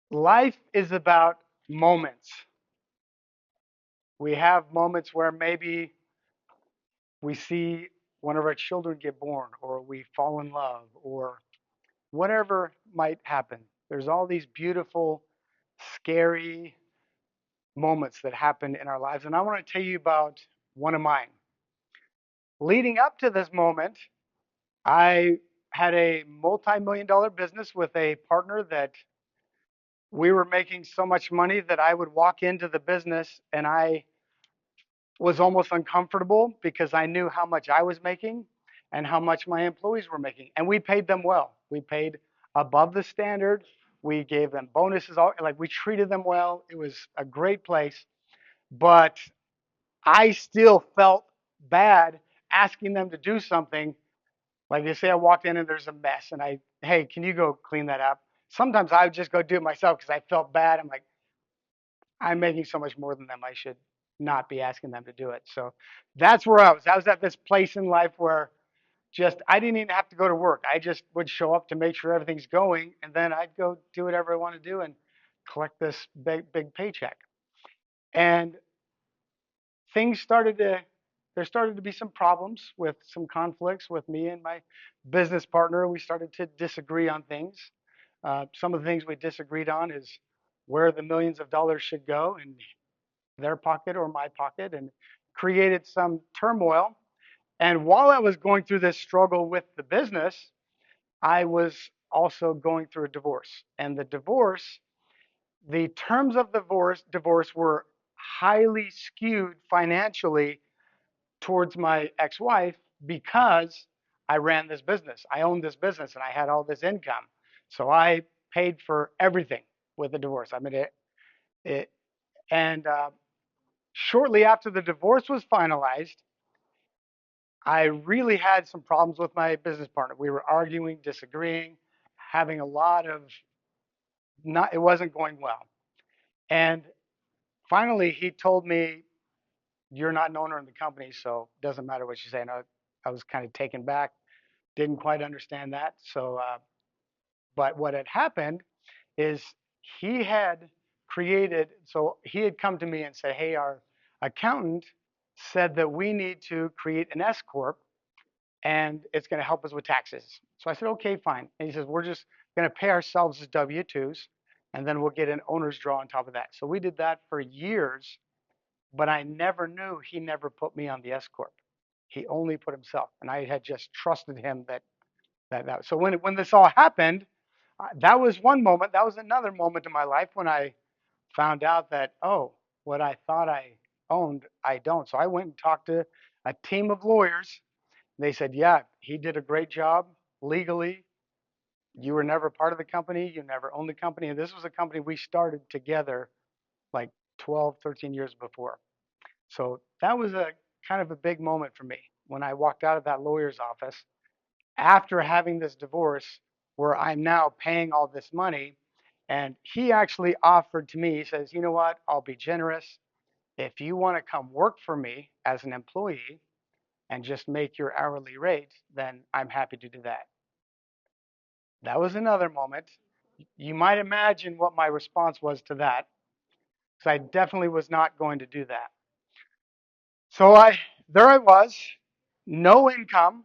Life is about moments. We have moments where maybe we see one of our children get born, or we fall in love, or whatever might happen. There's all these beautiful, scary moments that happen in our lives. And I want to tell you about one of mine. Leading up to this moment, I had a multi-million dollar business with a partner that we were making so much money that I would walk into the business and I was almost uncomfortable because I knew how much I was making and how much my employees were making. And we paid them well. We paid above the standard. We gave them bonuses, like we treated them well. It was a great place. But I still felt bad asking them to do something. Like they say, I walked in and there's a mess, and hey, can you go clean that up? Sometimes I would just go do it myself because I felt bad. I'm like, I'm making so much more than them. I should not be asking them to do it. So that's where I was. I was at this place in life where just I didn't even have to go to work. I just would show up to make sure everything's going, and then I'd go do whatever I want to do and collect this big paycheck. And things started to there started to be some problems with some conflicts with me and my business partner. We started to disagree on things. Some of the things we disagreed on is where the millions of dollars should go in their pocket or my pocket, and created some turmoil. And while I was going through this struggle with the business, I was also going through a divorce. And the terms of the divorce were highly skewed financially towards my ex-wife because I ran this business. I owned this business and I had all this income. So I paid for everything with the divorce. I mean, it and shortly after the divorce was finalized, I really had some problems with my business partner. We were arguing, disagreeing, having a lot of not, it wasn't going well. And finally, he told me, "You're not an owner in the company, so it doesn't matter what you say." And I was kind of taken back, didn't quite understand that. So, but what had happened is he had so he had come to me and said, "Hey, our accountant said that we need to create an S corp and it's going to help us with taxes." So I said, "Okay, fine." And he says, "We're just going to pay ourselves as W-2s and then we'll get an owner's draw on top of that." So we did that for years, but I never knew he never put me on the S corp. He only put himself, and I had just trusted him that. So when this all happened, that was one moment. That was another moment in my life when I found out that, oh, what I thought I owned, I don't. So I went and talked to a team of lawyers. They said, yeah, he did a great job legally. You were never part of the company. You never owned the company. And this was a company we started together like 12, 13 years before. So that was a kind of a big moment for me when I walked out of that lawyer's office after having this divorce where I'm now paying all this money. And he actually offered to me, he says, "You know what? I'll be generous. If you want to come work for me as an employee and just make your hourly rate, then I'm happy to do that." That was another moment. You might imagine what my response was to that, because I definitely was not going to do that. So there I was, no income.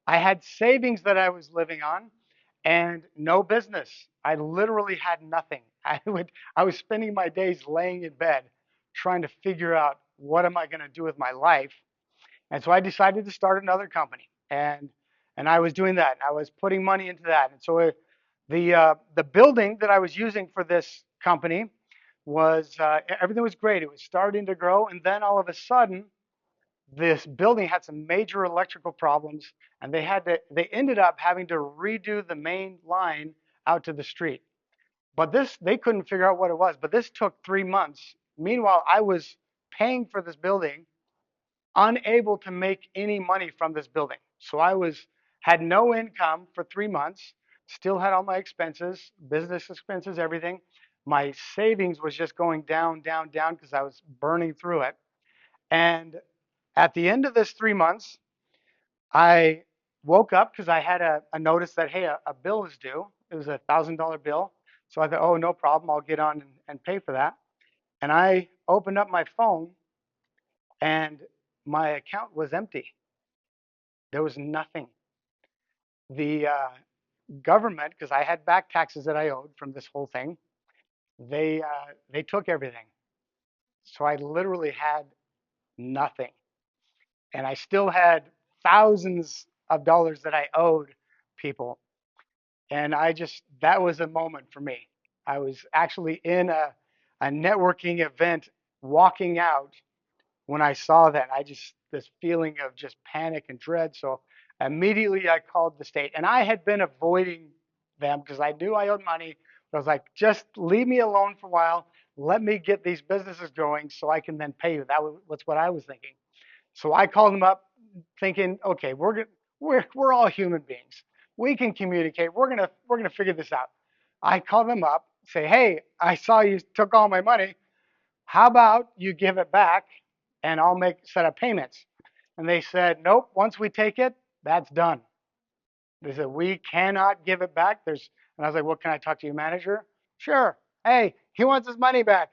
I had savings that I was living on and no business. I literally had nothing. I was spending my days laying in bed trying to figure out what am I going to do with my life. And so I decided to start another company. And I was doing that. I was putting money into that. And so the building that I was using for this company was everything was great. It was starting to grow, and then all of a sudden this building had some major electrical problems, and they ended up having to redo the main line out to the street. But they couldn't figure out what it was. But this took 3 months. Meanwhile, I was paying for this building, unable to make any money from this building. So I had no income for 3 months, still had all my expenses, business expenses, everything. My savings was just going down, down, down because I was burning through it. And at the end of this 3 months, I woke up because I had a notice that, hey, a bill is due. It was $1,000 bill. So I thought, oh, no problem. I'll get on and pay for that. And I opened up my phone and my account was empty. There was nothing. The government, because I had back taxes that I owed from this whole thing, they took everything. So I literally had nothing. And I still had thousands of dollars that I owed people. And that was a moment for me. I was actually in a networking event walking out when I saw that. This feeling of just panic and dread. So immediately I called the state. And I had been avoiding them because I knew I owed money. But I was like, just leave me alone for a while. Let me get these businesses going so I can then pay you. That's what I was thinking. So I called them up thinking, okay, we're all human beings. We can communicate. We're gonna figure this out. I call them up, say, hey, I saw you took all my money. How about you give it back and I'll set up payments? And they said, nope, once we take it, that's done. They said, we cannot give it back. And I was like, well, can I talk to your manager? Sure. Hey, he wants his money back.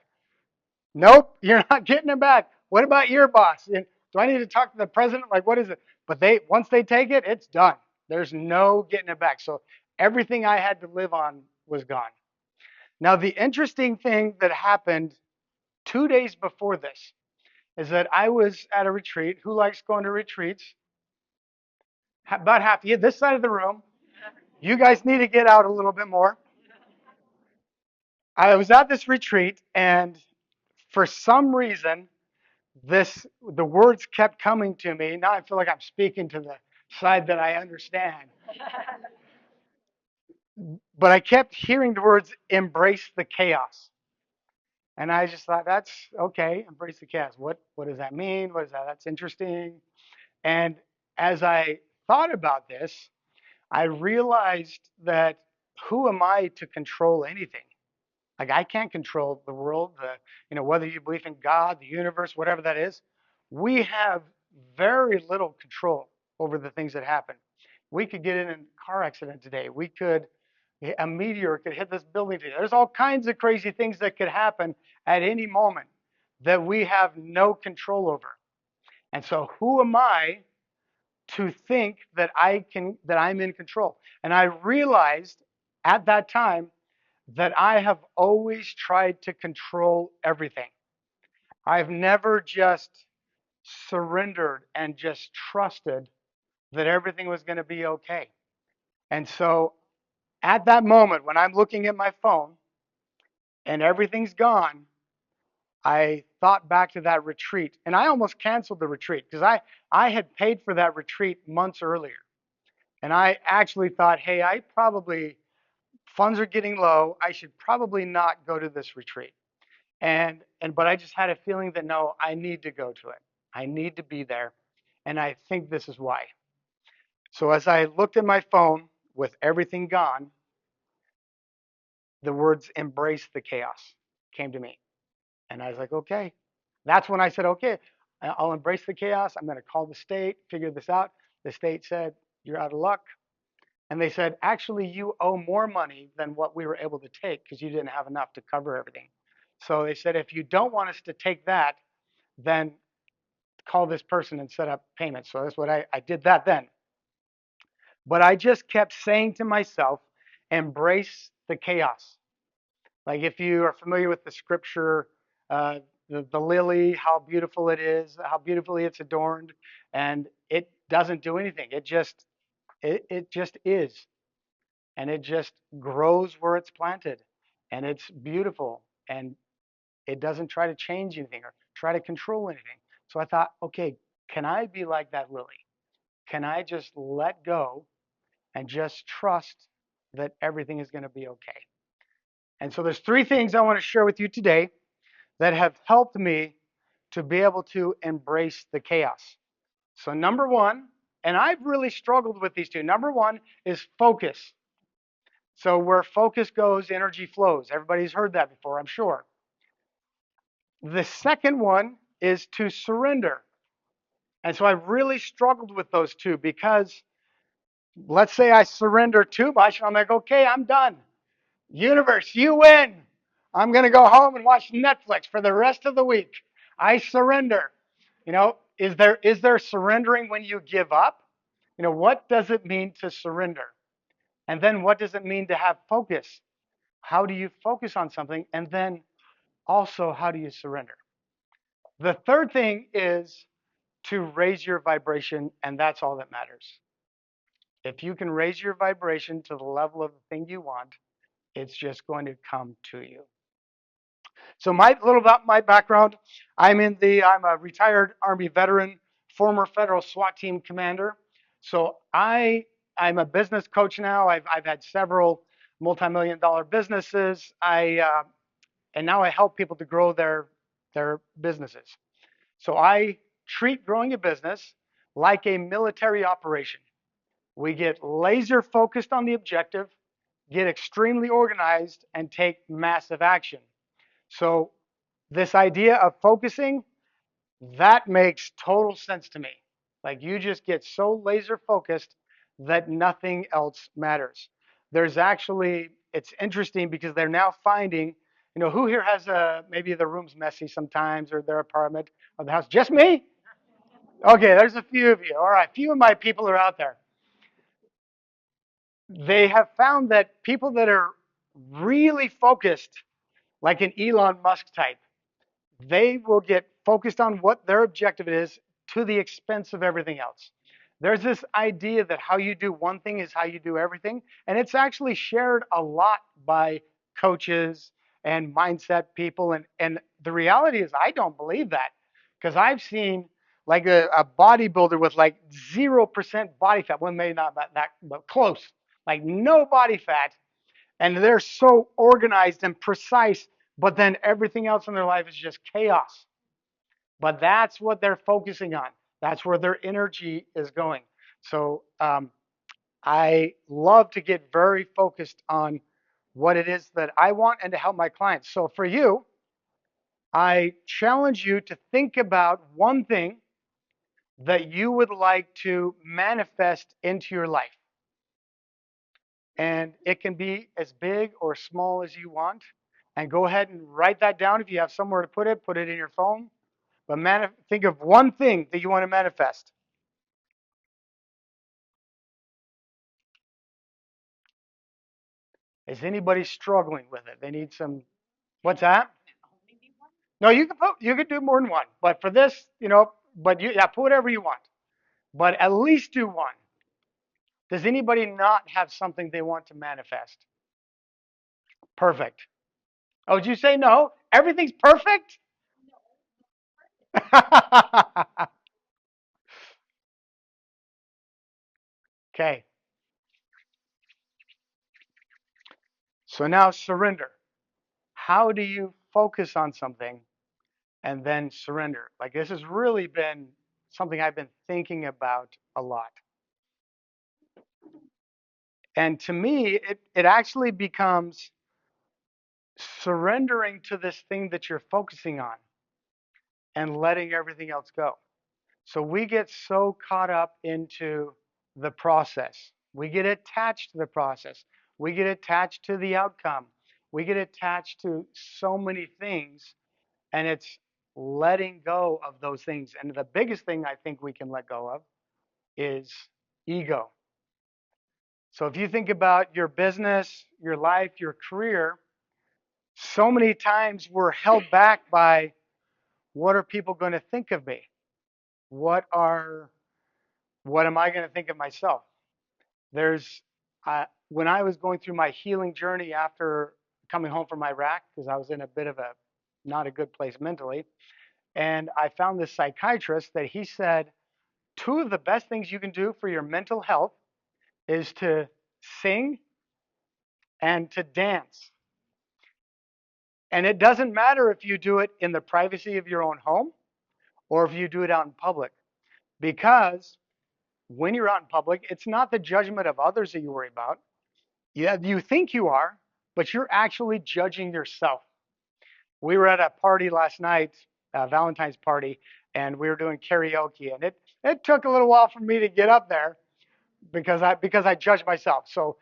Nope, you're not getting it back. What about your boss? And do I need to talk to the president? Like, what is it? But once they take it, it's done. There's no getting it back. So everything I had to live on was gone. Now, the interesting thing that happened 2 days before this is that I was at a retreat. Who likes going to retreats? About half of you, this side of the room. You guys need to get out a little bit more. I was at this retreat, and for some reason, the words kept coming to me. Now I feel like I'm speaking to the side that I understand. But I kept hearing the words embrace the chaos. And I just thought, that's okay, embrace the chaos. What does that mean? What is that? That's interesting. And as I thought about this, I realized that who am I to control anything? Like I can't control the world, whether you believe in God, the universe, whatever that is. We have very little control over the things that happen. We could get in a car accident today. A meteor could hit this building today. There's all kinds of crazy things that could happen at any moment that we have no control over. And so who am I to think that I'm in control? And I realized at that time that I have always tried to control everything. I've never just surrendered and just trusted that everything was going to be okay. And so at that moment, when I'm looking at my phone and everything's gone, I thought back to that retreat and I almost canceled the retreat because I had paid for that retreat months earlier. And I actually thought, hey, funds are getting low. I should probably not go to this retreat. But I just had a feeling that no, I need to go to it. I need to be there. And I think this is why. So as I looked at my phone with everything gone, the words embrace the chaos came to me. And I was like, okay. That's when I said, okay, I'll embrace the chaos. I'm going to call the state, figure this out. The state said, you're out of luck. And they said, actually, you owe more money than what we were able to take because you didn't have enough to cover everything. So they said, if you don't want us to take that, then call this person and set up payments. So that's what I did that then. But I just kept saying to myself, embrace the chaos. Like if you are familiar with the scripture, the lily, how beautiful it is, how beautifully it's adorned, and it doesn't do anything. It just is, and it just grows where it's planted, and it's beautiful, and it doesn't try to change anything or try to control anything. So I thought, okay, can I be like that lily? Can I just let go and just trust that everything is going to be okay? And so there's three things I want to share with you today that have helped me to be able to embrace the chaos. So number one, and I've really struggled with these two. Number one is focus. So where focus goes, energy flows. Everybody's heard that before, I'm sure. The second one is to surrender. And so I really struggled with those two because let's say I surrender too much. I'm like, okay, I'm done. Universe, you win. I'm going to go home and watch Netflix for the rest of the week. I surrender. Is there surrendering when you give up? What does it mean to surrender? And then what does it mean to have focus? How do you focus on something? And then also, how do you surrender? The third thing is to raise your vibration, and that's all that matters. If you can raise your vibration to the level of the thing you want, it's just going to come to you. So my little about my background, I'm a retired Army veteran, former federal SWAT team commander. So I'm a business coach now. I've had several multi-million-dollar businesses. And now I help people to grow their businesses. So I treat growing a business like a military operation. We get laser focused on the objective, get extremely organized, and take massive action. So this idea of focusing, that makes total sense to me. Like you just get so laser focused that nothing else matters. It's interesting because they're now finding, who here has maybe the room's messy sometimes or their apartment or the house? Just me? Okay, there's a few of you. All right, a few of my people are out there. They have found that people that are really focused, like an Elon Musk type, they will get focused on what their objective is to the expense of everything else. There's this idea that how you do one thing is how you do everything. And it's actually shared a lot by coaches and mindset people. And the reality is, I don't believe that because I've seen like a bodybuilder with like 0% body fat. Well, maybe not that, but close, like no body fat. And they're so organized and precise, but then everything else in their life is just chaos. But that's what they're focusing on. That's where their energy is going. So I love to get very focused on what it is that I want and to help my clients. So for you, I challenge you to think about one thing that you would like to manifest into your life. And it can be as big or small as you want. And go ahead and write that down. If you have somewhere to put it in your phone. But think of one thing that you want to manifest. Is anybody struggling with it? They need some. What's that? No, you could do more than one. But for this, put whatever you want. But at least do one. Does anybody not have something they want to manifest? Perfect. Oh, did you say no? Everything's perfect? Okay. So now surrender. How do you focus on something and then surrender? Like this has really been something I've been thinking about a lot. And to me, it actually becomes surrendering to this thing that you're focusing on and letting everything else go. So we get so caught up into the process. We get attached to the process. We get attached to the outcome. We get attached to so many things, and it's letting go of those things. And the biggest thing I think we can let go of is ego. So if you think about your business, your life, your career, so many times we're held back by what are people going to think of me? What am I going to think of myself? There's when I was going through my healing journey after coming home from Iraq, because I was in a bit of a not a good place mentally, and I found this psychiatrist that he said two of the best things you can do for your mental health is to sing and to dance. And it doesn't matter if you do it in the privacy of your own home or if you do it out in public, because when you're out in public, it's not the judgment of others that you worry about. Yeah, you think you are, but you're actually judging yourself. We were at a party last night, a Valentine's party, and we were doing karaoke, and it took a little while for me to get up there because I judged myself. So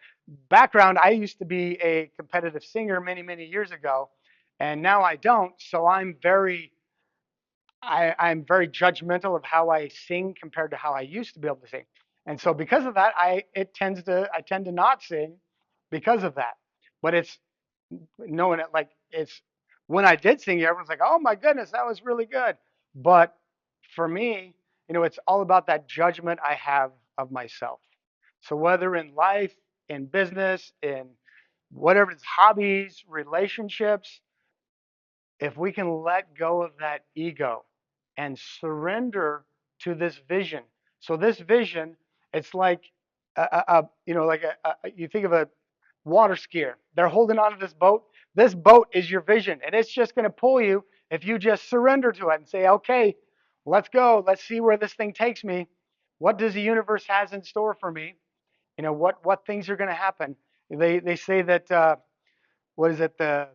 background, I used to be a competitive singer many, many years ago, and now I don't. So I'm very judgmental of how I sing compared to how I used to be able to sing. And so because of that, I tend to not sing because of that. But it's knowing it like it's when I did sing, everyone's like, "Oh my goodness, that was really good." But for me, it's all about that judgment I have of myself. So whether in life, in business, in whatever it's hobbies, relationships, if we can let go of that ego and surrender to this vision. So this vision, it's like you think of a water skier. They're holding onto this boat. This boat is your vision, and it's just going to pull you if you just surrender to it and say, "Okay, let's go. Let's see where this thing takes me. What does the universe has in store for me? What things are going to happen?" They say that what is it? The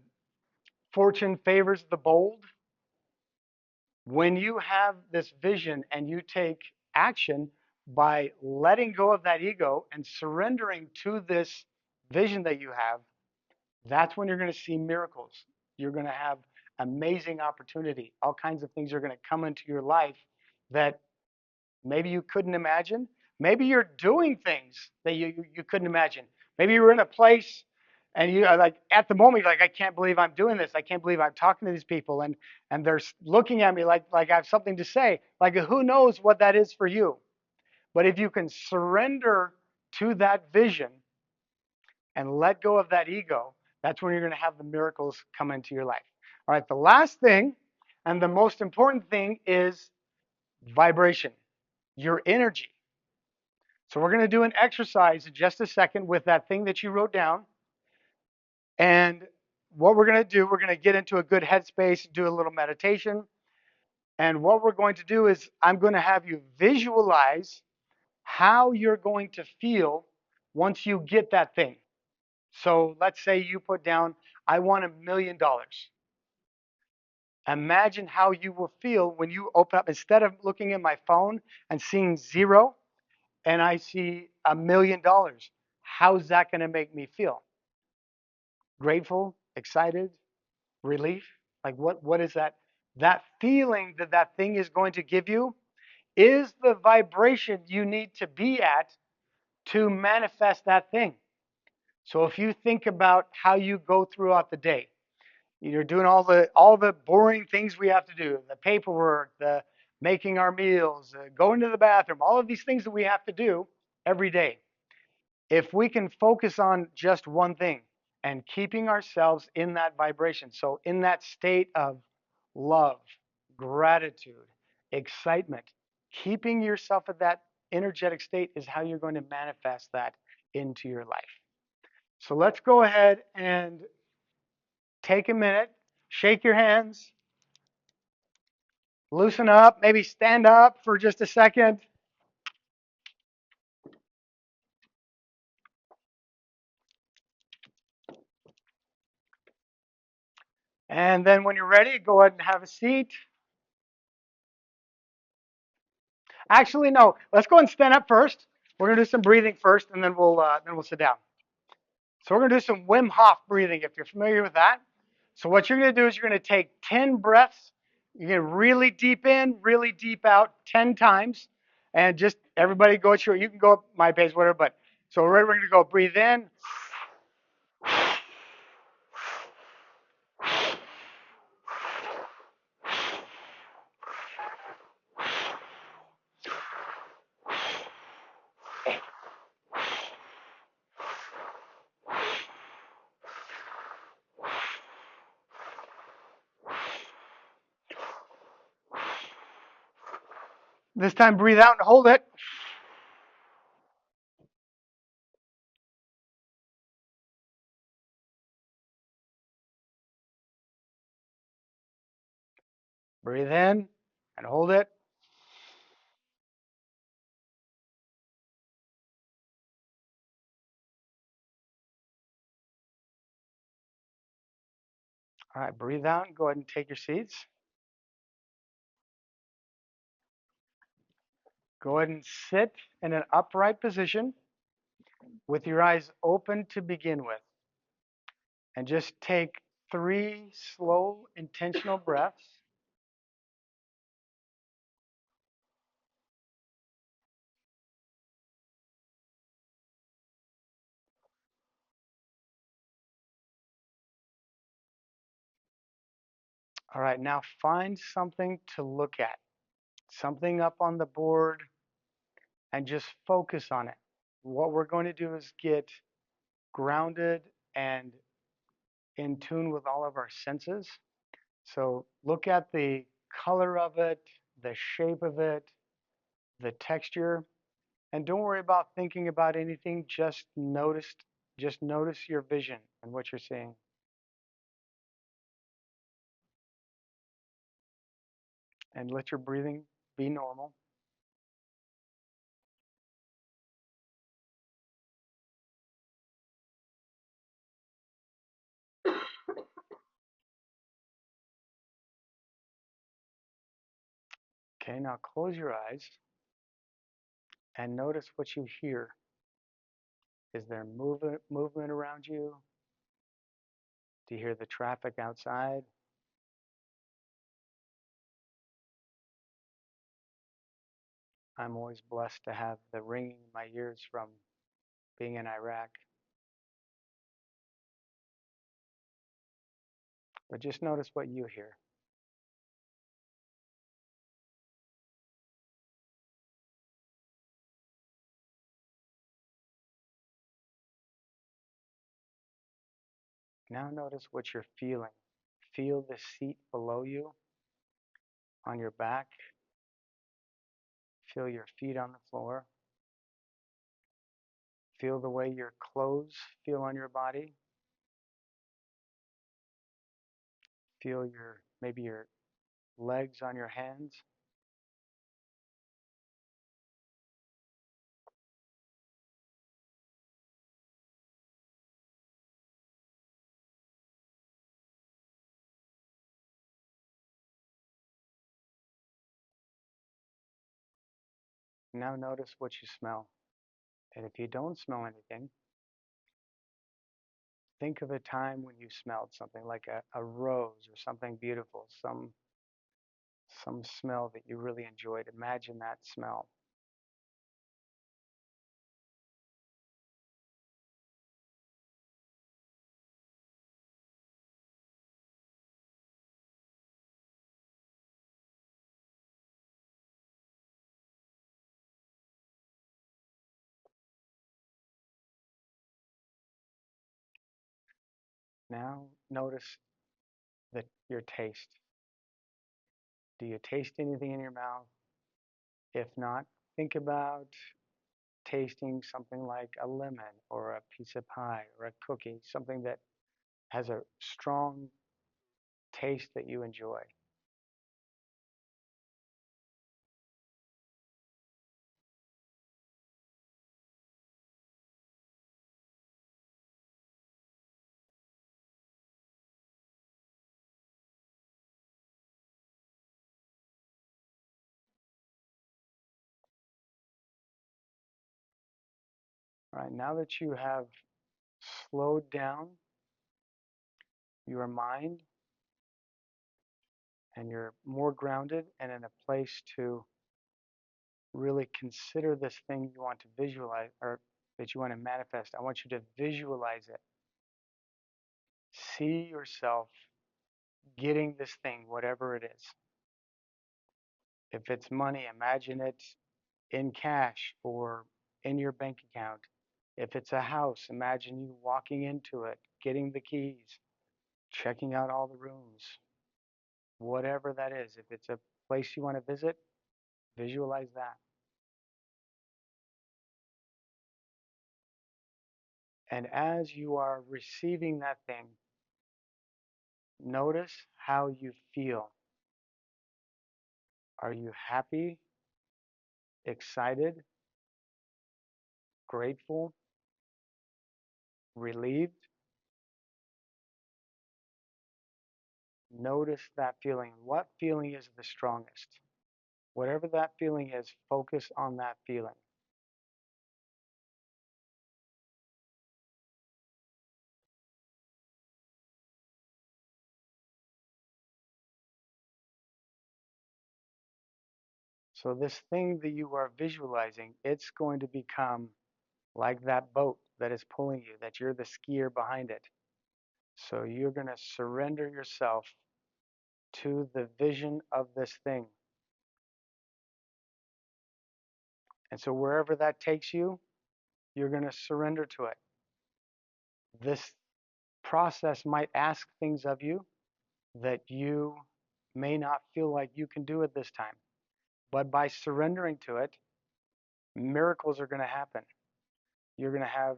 fortune favors the bold. When you have this vision and you take action by letting go of that ego and surrendering to this vision that you have, that's when you're going to see miracles. You're going to have amazing opportunity. All kinds of things are going to come into your life that maybe you couldn't imagine. Maybe you're doing things that you couldn't imagine. Maybe you're in a place and you are like at the moment you're like, I can't believe I'm doing this. I can't believe I'm talking to these people and they're looking at me like I have something to say. Like who knows what that is for you. But if you can surrender to that vision and let go of that ego, that's when you're going to have the miracles come into your life. All right, the last thing and the most important thing is vibration, your energy. So we're going to do an exercise in just a second with that thing that you wrote down. And what we're going to do, we're going to get into a good headspace, do a little meditation. And what we're going to do is I'm going to have you visualize how you're going to feel once you get that thing. So let's say you put down, I want $1 million. Imagine how you will feel when you open up, instead of looking at my phone and seeing zero, and I see $1 million. How's that going to make me feel? Grateful, excited, relief? Like what is that? That feeling that that thing is going to give you is the vibration you need to be at to manifest that thing. So if you think about how you go throughout the day, you're doing all the boring things we have to do, the paperwork, the making our meals, going to the bathroom, all of these things that we have to do every day. If we can focus on just one thing and keeping ourselves in that vibration, so in that state of love, gratitude, excitement, keeping yourself at that energetic state is how you're going to manifest that into your life. So let's go ahead and take a minute, shake your hands, loosen up, maybe stand up for just a second. And then when you're ready, go ahead and have a seat. Actually, no. Let's go and stand up first. We're gonna do some breathing first, and then we'll sit down. So we're gonna do some Wim Hof breathing, if you're familiar with that. So what you're gonna do is you're gonna take 10 breaths. You're gonna really deep in, really deep out, 10 times, and just everybody go at your. You can go at my pace, whatever. But so we're gonna go breathe in. This time, breathe out and hold it. Breathe in and hold it. All right, breathe out and go ahead and take your seats. Go ahead and sit in an upright position. with your eyes open to begin with, and just take 3 slow, intentional breaths. All right, now find something to look at, something up on the board, and just focus on it. What we're going to do is get grounded and in tune with all of our senses. So look at the color of it, the shape of it, the texture, and don't worry about thinking about anything. Just notice your vision and what you're seeing. And let your breathing be normal. Okay, now close your eyes and notice what you hear. Is there movement around you? Do you hear the traffic outside? I'm always blessed to have the ringing in my ears from being in Iraq. But just notice what you hear. Now notice what you're feeling. Feel the seat below you on your back. Feel your feet on the floor. Feel the way your clothes feel on your body. Feel maybe your legs on your hands. Now notice what you smell. And if you don't smell anything, think of a time when you smelled something like a rose or something beautiful, some smell that you really enjoyed. Imagine that smell. Now notice your taste. Do you taste anything in your mouth? If not, think about tasting something like a lemon or a piece of pie or a cookie, something that has a strong taste that you enjoy. All right, now that you have slowed down your mind and you're more grounded and in a place to really consider this thing you want to visualize or that you want to manifest, I want you to visualize it. See yourself getting this thing, whatever it is. If it's money, imagine it in cash or in your bank account. If it's a house, imagine you walking into it, getting the keys, checking out all the rooms, whatever that is. If it's a place you want to visit, visualize that. And as you are receiving that thing, notice how you feel. Are you happy, excited, grateful, relieved? Notice that feeling. What feeling is the strongest? Whatever that feeling is, focus on that feeling. So this thing that you are visualizing, it's going to become like that boat that is pulling you, that you're the skier behind it. So you're going to surrender yourself to the vision of this thing. And so wherever that takes you, you're going to surrender to it. This process might ask things of you that you may not feel like you can do at this time. But by surrendering to it, miracles are going to happen. You're going to have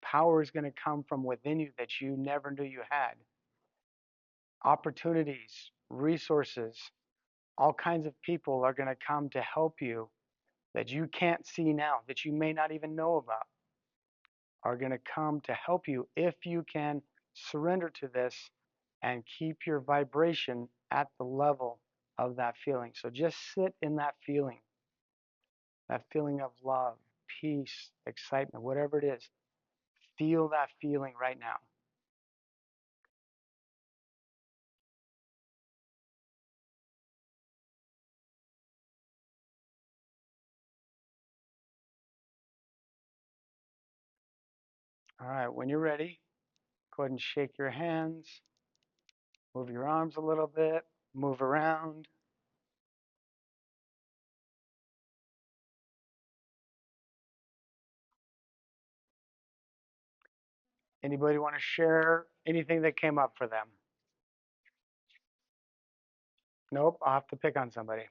power is going to come from within you that you never knew you had. Opportunities, resources, all kinds of people are going to come to help you that you can't see now, that you may not even know about, are going to come to help you if you can surrender to this and keep your vibration at the level of that feeling. So just sit in that feeling of love, peace, excitement, whatever it is. Feel that feeling right now. All right, when you're ready, go ahead and shake your hands, move your arms a little bit, move around. Anybody want to share anything that came up for them? Nope, I'll have to pick on somebody.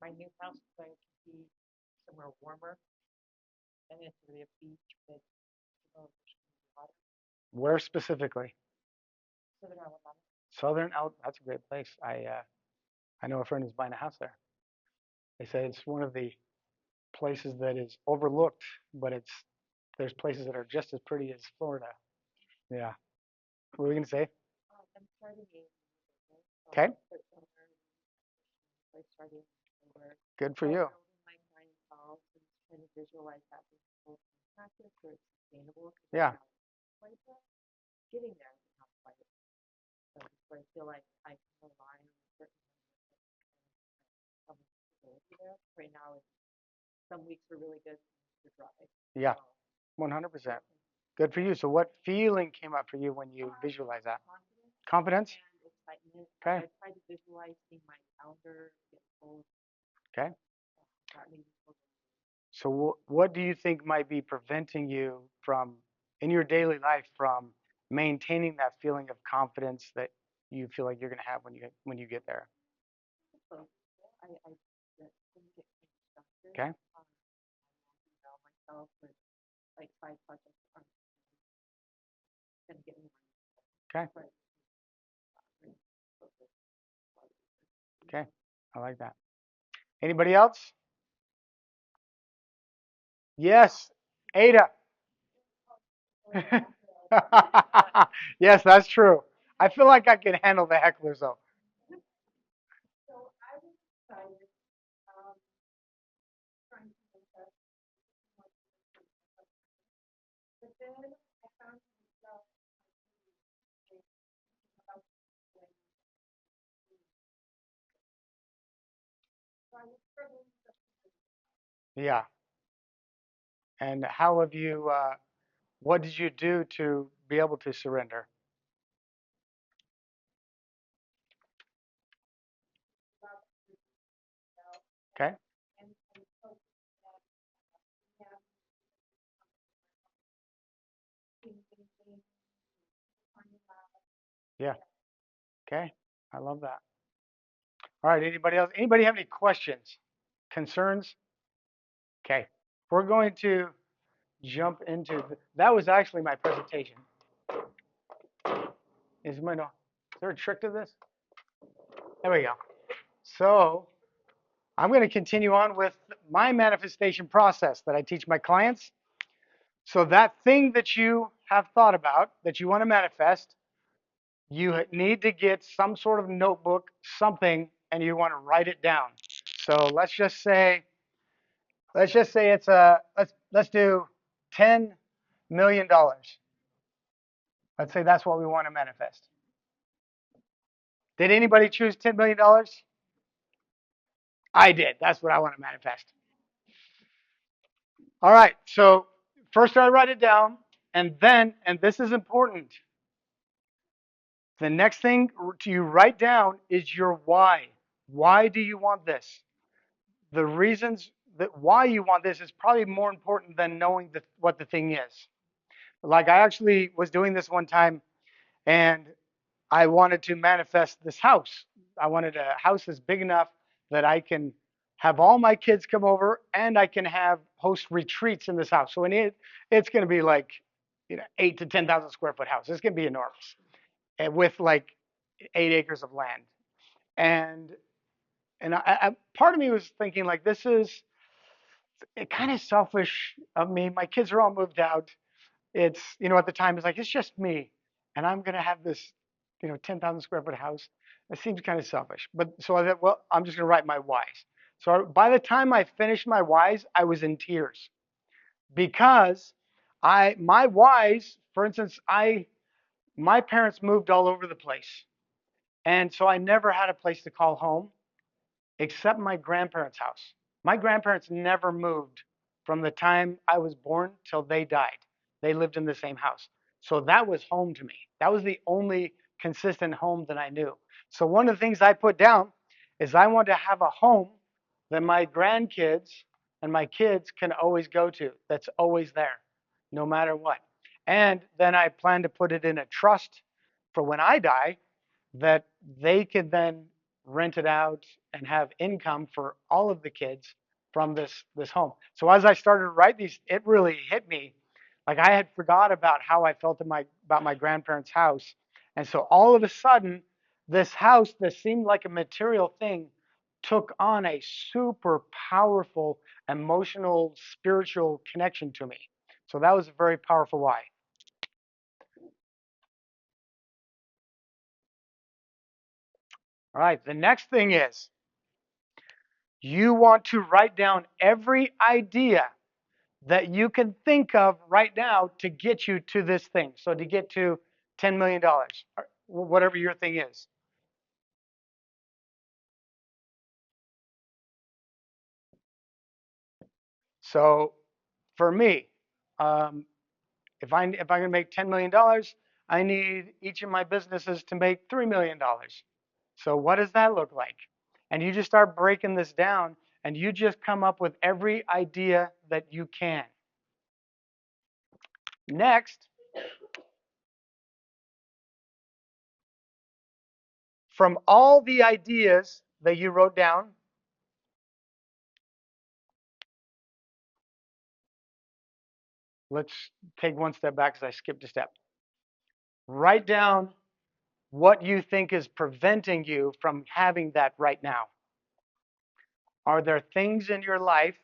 My new house is going to be somewhere warmer, and it's going to be a beach with water. Where specifically? Southern Alabama. Southern Alabama. That's a great place. I know a friend who's buying a house there. They said it's one of the places that is overlooked, but there's places that are just as pretty as Florida. Yeah. What were we gonna say? I'm starting Okay. I started Good for you. my clientele and trying to visualize that being practice where it's sustainable. Yeah. Getting there is not quite. So I feel like I can rely on a certain stability there. Right now, some weeks are really good, some weeks are dry. Yeah. 100%. Good for you. So what feeling came up for you when you visualize that? Confidence? And excitement. Okay. I tried to visualize seeing my calendar get full. Okay. So what do you think might be preventing you from, in your daily life, from maintaining that feeling of confidence that you feel like you're going to have when you get there? So I couldn't get distracted. Okay. Myself with like side projects aren't gonna get me. Okay. Okay. I like that. Anybody else? Yes. Ada. Yes, that's true. I feel like I can handle the hecklers though. So I was excited, trying to make that, but then I found myself about so I was struggling with Yeah. And how have you, what did you do to be able to surrender? Okay. Yeah. Okay. I love that. All right. Anybody else? Anybody have any questions, concerns? Okay. We're going to jump into, that was actually my presentation. Is there a trick to this? There we go. So I'm going to continue on with my manifestation process that I teach my clients. So that thing that you have thought about that you want to manifest, you need to get some sort of notebook, something, and you want to write it down. So let's say it's let's do $10 million. Let's say that's what we want to manifest. Did anybody choose $10 million? I did. That's what I want to manifest. All right. So first I write it down, and then, and this is important, the next thing you write down is your why. Why do you want this? The reasons that why you want this is probably more important than knowing what the thing is. Like I actually was doing this one time, and I wanted to manifest this house. I wanted a house that's big enough that I can have all my kids come over and I can have host retreats in this house. So it's going to be like, 8 to 10,000 square foot house. It's going to be enormous, and with like 8 acres of land. And part of me was thinking like, this is kind of selfish of me. My kids are all moved out. It's, at the time, it's like, it's just me. And I'm going to have this, 10,000 square foot house. It seems kind of selfish. But so I thought, well, I'm just going to write my whys. So by the time I finished my whys, I was in tears because my whys, for instance, my parents moved all over the place. And so I never had a place to call home except my grandparents' house. My grandparents never moved from the time I was born till they died. They lived in the same house. So that was home to me. That was the only consistent home that I knew. So one of the things I put down is I want to have a home that my grandkids and my kids can always go to, that's always there, no matter what. And then I plan to put it in a trust for when I die that they could then rent it out and have income for all of the kids from this home. So as I started to write these, it really hit me. Like I had forgot about how I felt about my grandparents' house. And so all of a sudden, this house that seemed like a material thing took on a super powerful emotional, spiritual connection to me. So that was a very powerful why. All right, the next thing is you want to write down every idea that you can think of right now to get you to this thing. So to get to $10 million, or whatever your thing is. So for me, um, if I can make $10 million, I need each of my businesses to make $3 million. So what does that look like? And you just start breaking this down, and you just come up with every idea that you can. Next, from all the ideas that you wrote down, let's take one step back because I skipped a step. Write down what you think is preventing you from having that right now. Are there things in your life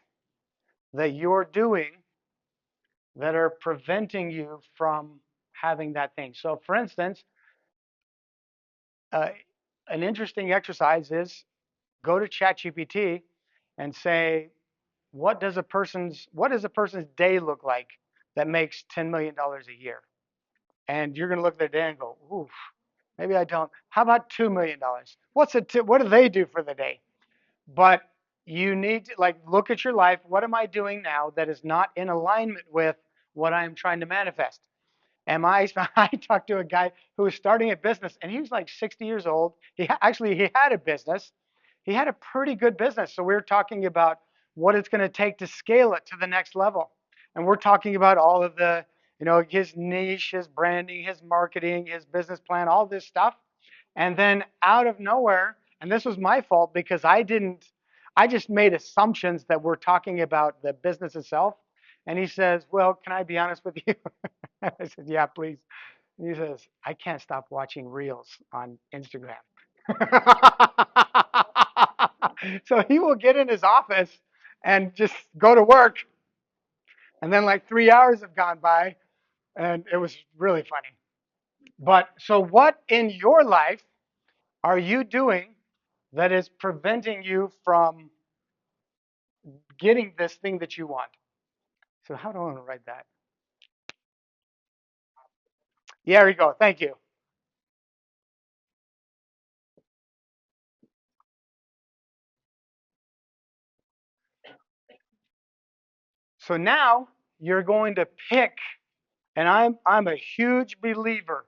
that you're doing that are preventing you from having that thing? So, for instance, uh, an interesting exercise is go to ChatGPT and say, what does a person's day look like that makes $10 million a year? And you're going to look at their day and go, oof, maybe I don't. How about $2 million? What do they do for the day? But you need to like look at your life. What am I doing now that is not in alignment with what I'm trying to manifest? Am I? I talked to a guy who was starting a business, and he was like 60 years old. He had a business. He had a pretty good business. So we were talking about what it's going to take to scale it to the next level, and we're talking about all of the, his niche, his branding, his marketing, his business plan, all this stuff. And then out of nowhere, and this was my fault because I just made assumptions that we're talking about the business itself. And he says, well, can I be honest with you? I said, yeah, please. And he says, I can't stop watching reels on Instagram. So he will get in his office and just go to work. And then like 3 hours have gone by, and it was really funny. But so what in your life are you doing that is preventing you from getting this thing that you want? So how do I want to write that? Yeah, there you go. Thank you. So now you're going to pick, and I'm a huge believer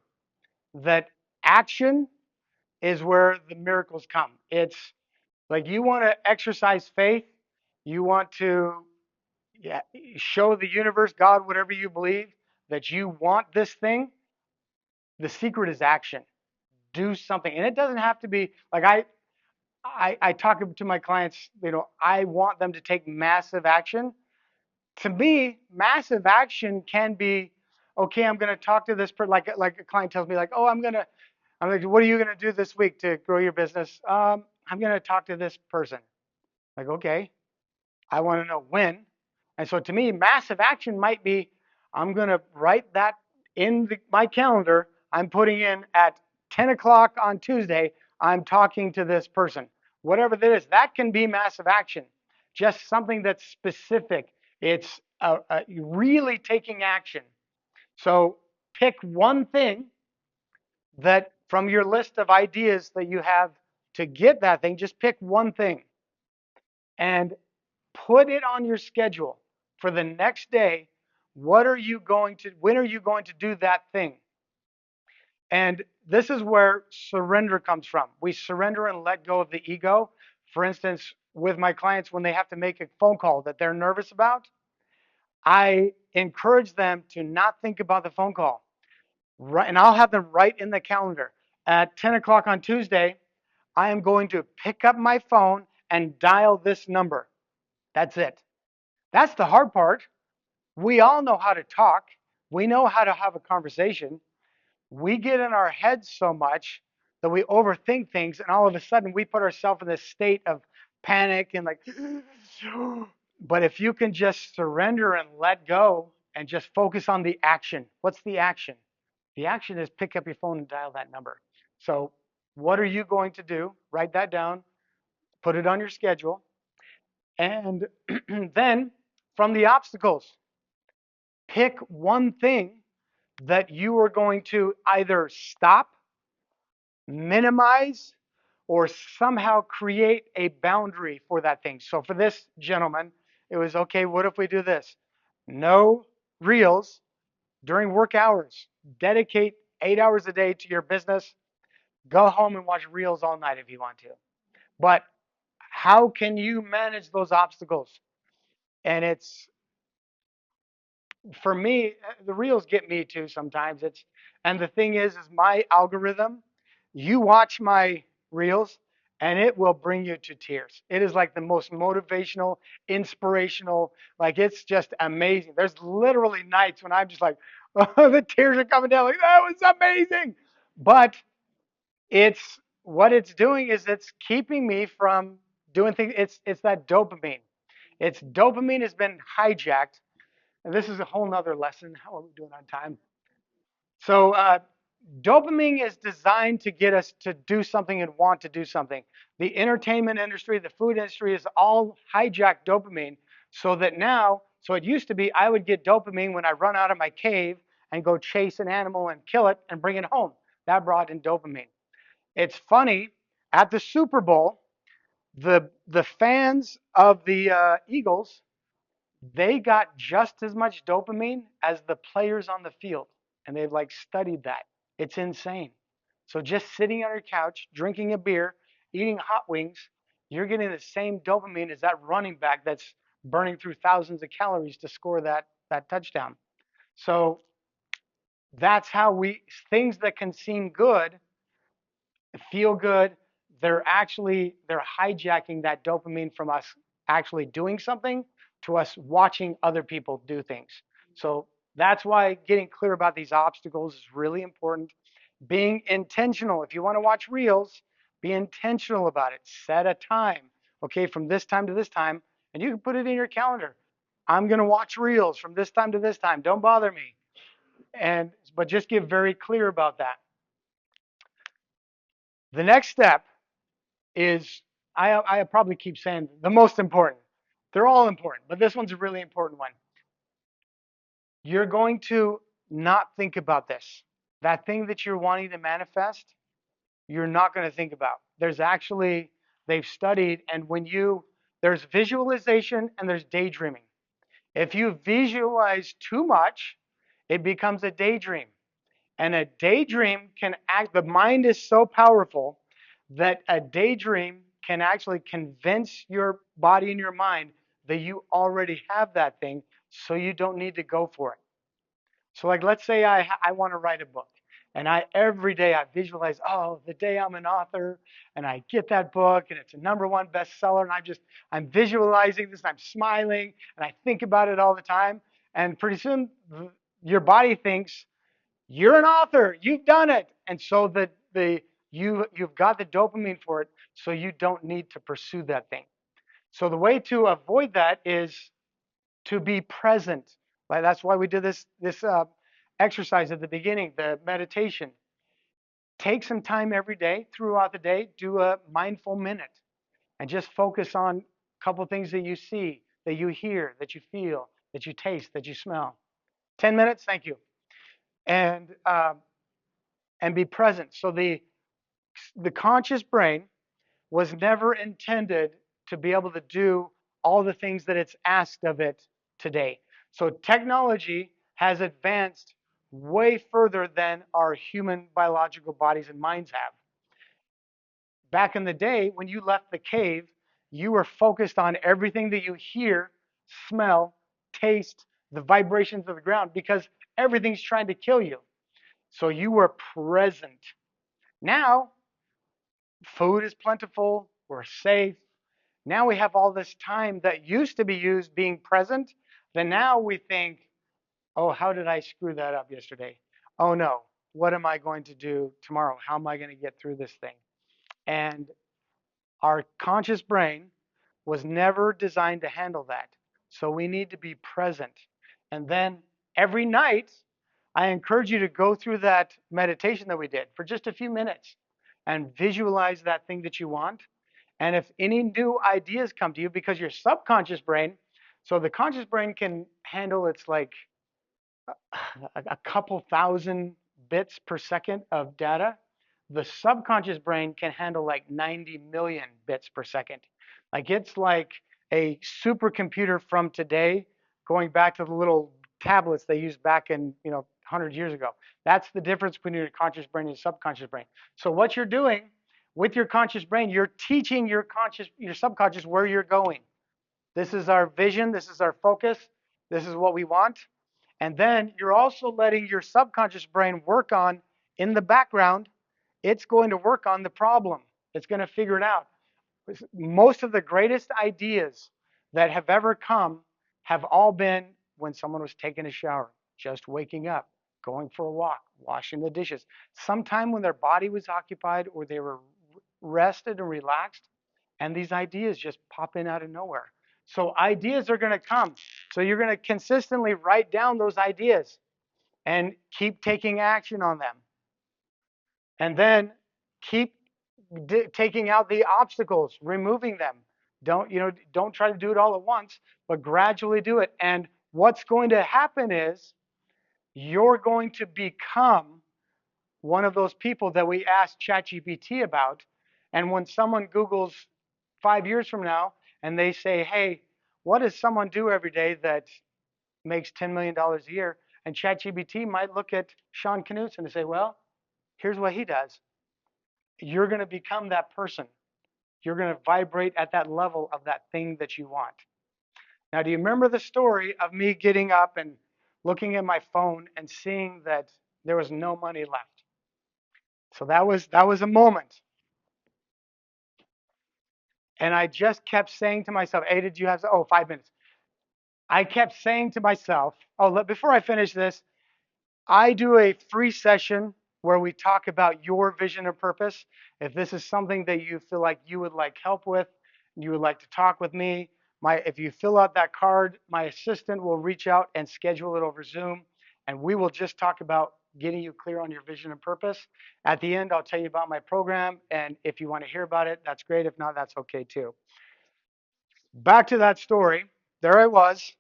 that action is where the miracles come. It's like you want to exercise faith, you want to, yeah, show the universe, God, whatever you believe, that you want this thing. The secret is action. Do something. And it doesn't have to be like I talk to my clients, I want them to take massive action. To me, massive action can be, okay, I'm going to talk to this person. Like a client tells me, like, oh, I'm like, what are you going to do this week to grow your business? I'm going to talk to this person. Like, okay, I want to know when. And so to me, massive action might be, I'm going to write that in my calendar. I'm putting in at 10 o'clock on Tuesday, I'm talking to this person. Whatever that is, that can be massive action. Just something that's specific. It's really taking action. So pick one thing that from your list of ideas that you have to get that thing, just pick one thing and put it on your schedule for the next day. When are you going to do that thing? And this is where surrender comes from. We surrender and let go of the ego. For instance, with my clients, when they have to make a phone call that they're nervous about, I encourage them to not think about the phone call. Right, and I'll have them write in the calendar at 10 o'clock on Tuesday, I am going to pick up my phone and dial this number. That's it. That's the hard part. We all know how to talk. We know how to have a conversation. We get in our heads so much that we overthink things, and all of a sudden we put ourselves in this state of panic and like, but if you can just surrender and let go and just focus on the action. What's the action? The action is pick up your phone and dial that number. So what are you going to do? Write that down, put it on your schedule, and then from the obstacles, pick one thing that you are going to either stop, minimize, or somehow create a boundary for that thing. So for this gentleman, it was, okay, what if we do this? No reels during work hours. Dedicate 8 hours a day to your business. Go home and watch reels all night if you want to. But how can you manage those obstacles? And it's, for me, the reels get me too sometimes. And the thing is my algorithm, you watch my reels and it will bring you to tears. It is like the most motivational, inspirational, like it's just amazing. There's literally nights when I'm just like, oh, the tears are coming down, like, that was amazing. But it's what it's doing is it's keeping me from doing things. It's that dopamine. It's dopamine has been hijacked, and this is a whole nother lesson. How are we doing on time? So dopamine is designed to get us to do something and want to do something. The entertainment industry, the food industry is all hijacked dopamine so that now, so it used to be I would get dopamine when I run out of my cave and go chase an animal and kill it and bring it home. That brought in dopamine. It's funny, at the Super Bowl, the fans of the Eagles, they got just as much dopamine as the players on the field, and they've like studied that. It's insane. So just sitting on your couch, drinking a beer, eating hot wings, you're getting the same dopamine as that running back that's burning through thousands of calories to score that touchdown. So that's how things that can seem good, feel good, they're hijacking that dopamine from us actually doing something to us watching other people do things. So that's why getting clear about these obstacles is really important. Being intentional. If you want to watch reels, be intentional about it. Set a time. Okay, from this time to this time, and you can put it in your calendar. I'm going to watch reels from this time to this time. Don't bother me. But just get very clear about that. The next step is, I probably keep saying the most important. They're all important, but this one's a really important one. You're going to not think about this. That thing that you're wanting to manifest, you're not going to think about. They've studied, and there's visualization and there's daydreaming. If you visualize too much, it becomes a daydream. And a daydream can act, the mind is so powerful that a daydream can actually convince your body and your mind that you already have that thing, so you don't need to go for it. So like, let's say I want to write a book, and every day I visualize, oh, the day I'm an author and I get that book and it's a #1 bestseller, and I'm visualizing this and I'm smiling and I think about it all the time. And pretty soon your body thinks you're an author, you've done it. And so you've got the dopamine for it, so you don't need to pursue that thing. So the way to avoid that is to be present. Like, that's why we did this exercise at the beginning, the meditation. Take some time every day throughout the day, do a mindful minute, and just focus on a couple things that you see, that you hear, that you feel, that you taste, that you smell. 10 minutes, thank you. And be present. So the conscious brain was never intended to be able to do all the things that it's asked of it today. So technology has advanced way further than our human biological bodies and minds have. Back in the day, when you left the cave, you were focused on everything that you hear, smell, taste, the vibrations of the ground, because everything's trying to kill you. So you were present. Now, food is plentiful, we're safe. Now we have all this time that used to be used being present. Then now we think, oh, how did I screw that up yesterday? Oh no, what am I going to do tomorrow? How am I going to get through this thing? And our conscious brain was never designed to handle that. So we need to be present. And then every night, I encourage you to go through that meditation that we did for just a few minutes and visualize that thing that you want. And if any new ideas come to you, because your subconscious brain, so the conscious brain can handle, it's like a couple thousand bits per second of data. The subconscious brain can handle like 90 million bits per second. Like, it's like a supercomputer from today, going back to the little tablets they used back in 100 years ago. That's the difference between your conscious brain and your subconscious brain. So what you're doing with your conscious brain, you're teaching your subconscious where you're going. This is our vision. This is our focus. This is what we want. And then you're also letting your subconscious brain work on, in the background, it's going to work on the problem. It's going to figure it out. Most of the greatest ideas that have ever come have all been when someone was taking a shower, just waking up, going for a walk, washing the dishes. Sometime when their body was occupied or they were rested and relaxed, and these ideas just pop in out of nowhere. So ideas are going to come. So you're going to consistently write down those ideas and keep taking action on them. And then keep taking out the obstacles, removing them. Don't try to do it all at once, but gradually do it. And what's going to happen is you're going to become one of those people that we asked ChatGPT about. And when someone Googles 5 years from now and they say, hey, what does someone do every day that makes $10 million a year? And ChatGPT might look at Sean Knutson and say, well, here's what he does. You're going to become that person. You're going to vibrate at that level of that thing that you want. Now, do you remember the story of me getting up and looking at my phone and seeing that there was no money left? So that was a moment. And I just kept saying to myself, hey, did you have, 5 minutes. I kept saying to myself, before I finish this, I do a free session where we talk about your vision and purpose. If this is something that you feel like you would like help with, you would like to talk with me, if you fill out that card, my assistant will reach out and schedule it over Zoom, and we will just talk about getting you clear on your vision and purpose. At the end, I'll tell you about my program, and if you want to hear about it, that's great. If not, that's okay too. Back to that story. There I was,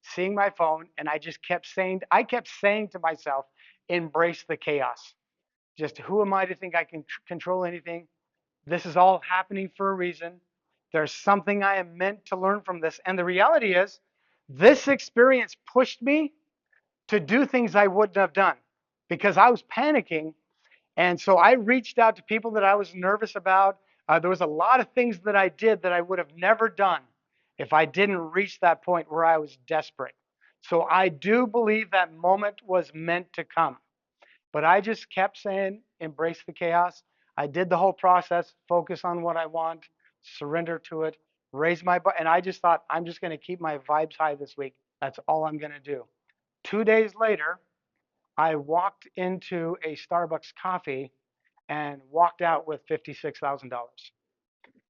seeing my phone, and I kept saying to myself, embrace the chaos. Just, who am I to think I can control anything? This is all happening for a reason. There's something I am meant to learn from this. And the reality is This experience pushed me to do things I wouldn't have done because I was panicking. And so I reached out to people that I was nervous about. There was a lot of things that I did that I would have never done if I didn't reach that point where I was desperate. So I do believe that moment was meant to come. But I just kept saying, embrace the chaos. I did the whole process, focus on what I want, surrender to it, raise my, and I just thought, I'm just going to keep my vibes high this week. That's all I'm going to do. 2 days later, I walked into a Starbucks coffee and walked out with $56,000.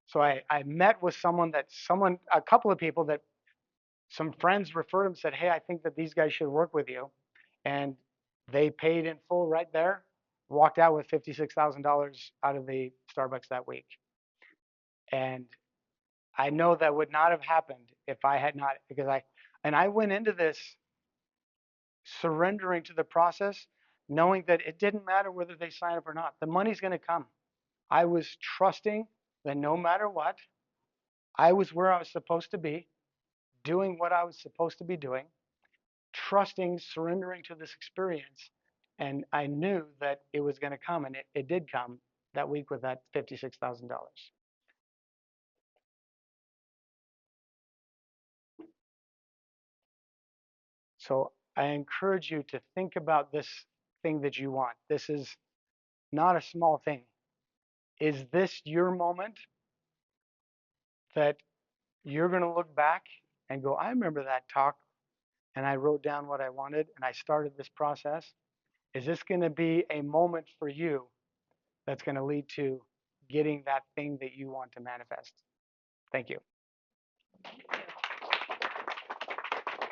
So I met with a couple of people that some friends referred them, said, hey, I think that these guys should work with you. And they paid in full right there, walked out with $56,000 out of the Starbucks that week. And I know that would not have happened if I had not, and I went into this surrendering to the process, knowing that it didn't matter whether they sign up or not. The money's going to come. I was trusting that no matter what, I was where I was supposed to be, doing what I was supposed to be doing, trusting, surrendering to this experience. And I knew that it was going to come, and it did come that week with that $56,000. So I encourage you to think about this thing that you want. This is not a small thing. Is this your moment that you're going to look back and go, I remember that talk and I wrote down what I wanted and I started this process? Is this going to be a moment for you that's going to lead to getting that thing that you want to manifest? Thank you.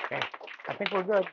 Okay, I think we're good.